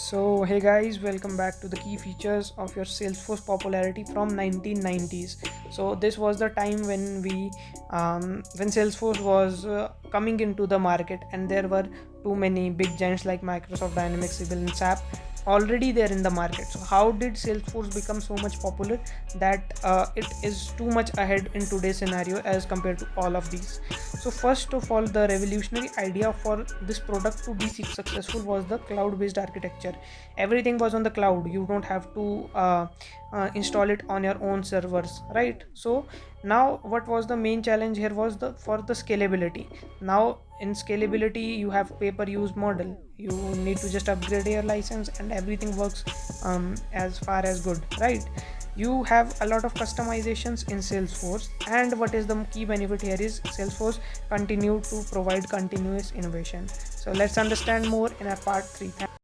So hey guys, welcome back to the key features of your Salesforce popularity from 1990s. So this was the time when Salesforce was coming into the market, and there were too many big giants like Microsoft Dynamics, Siebel, and SAP already there in the market. So how did Salesforce become so much popular that it is too much ahead in today's scenario as compared to all of these? So first of all, the revolutionary idea for this product to be successful was the cloud-based architecture. Everything was on the cloud. You don't have to install it on your own servers, right? So now, what was the main challenge here was the scalability. Now in scalability, you have pay-per-use model. You need to just upgrade your license, and everything works as far as good, right? You have a lot of customizations in Salesforce, and what is the key benefit here is Salesforce continue to provide continuous innovation. So let's understand more in our part 3.